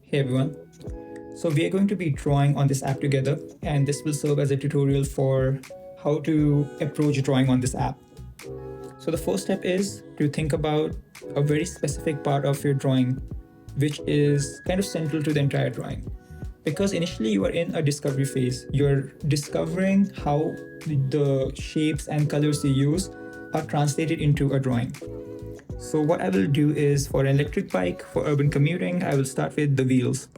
Hey everyone. So we are going to be drawing on this app together, and this will serve as a tutorial for how to approach drawing on this app. So the first step is to think about a very specific part of your drawing, which is kind of central to the entire drawing. Because initially you are in a discovery phase, you're discovering how the shapes and colors you use are translated into a drawing. So what I will do is for an electric bike, for urban commuting, I will start with the wheels.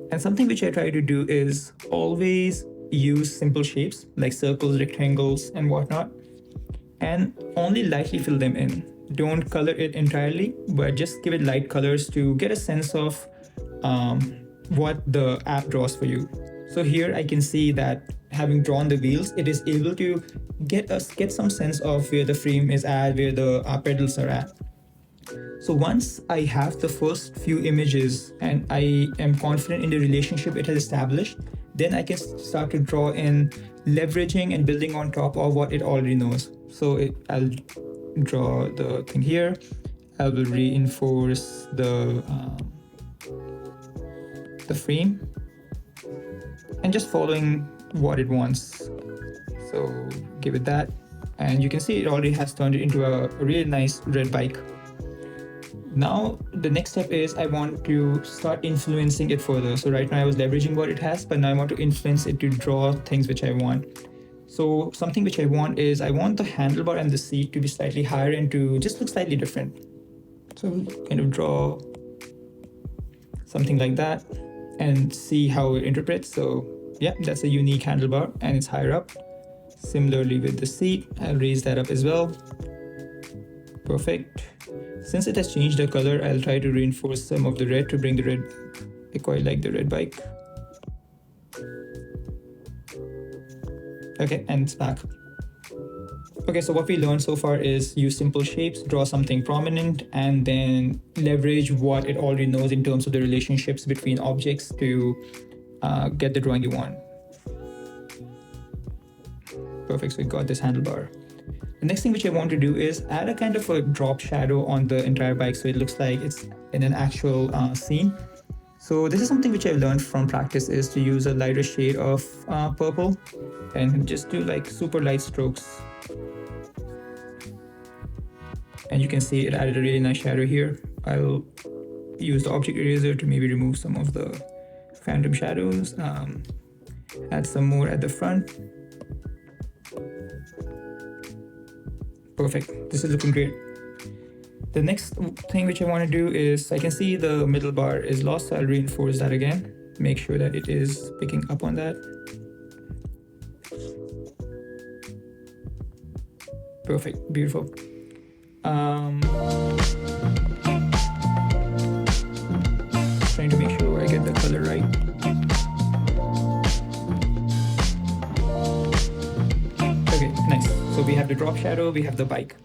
And something which I try to do is always use simple shapes like circles, rectangles, and whatnot, and only lightly fill them in. Don't color it entirely, but just give it light colors to get a sense of what the app draws for you. So here I can see that having drawn the wheels, it is able to get some sense of where the frame is at, where the pedals are at. So once I have the first few images and I am confident in the relationship it has established, then I can start to draw in leveraging and building on top of what it already knows. So I'll draw the thing here. I will reinforce the frame and just following what it wants. So give it that, and you can see it already has turned it into a really nice red bike. Now the next step is I want to start influencing it further. So right now I was leveraging what it has, but now I want to influence it to draw things which I want. So something which I want is I want the handlebar and the seat to be slightly higher and to just look slightly different. So kind of draw something like that and see how it interprets. So yeah, that's a unique handlebar and it's higher up. Similarly with the seat, I'll raise that up as well. Perfect. Since it has changed the color, I'll try to reinforce some of the red to bring the red. I quite like the red bike. Okay, and it's back. Okay, so what we learned so far is use simple shapes, draw something prominent, and then leverage what it already knows in terms of the relationships between objects to get the drawing you want. Perfect, so we got this handlebar. The next thing which I want to do is add a kind of a drop shadow on the entire bike so it looks like it's in an actual scene. So this is something which I've learned from practice is to use a lighter shade of purple and just do like super light strokes. And you can see it added a really nice shadow here. I'll use the object eraser to maybe remove some of the phantom shadows, add some more at the front. Perfect, this is looking great. The next thing which I want to do is I can see the middle bar is lost, so I'll reinforce that again. Make sure that it is picking up on that. Perfect, beautiful. Trying to make sure I get the color right. Okay, nice. So we have the drop shadow, we have the bike.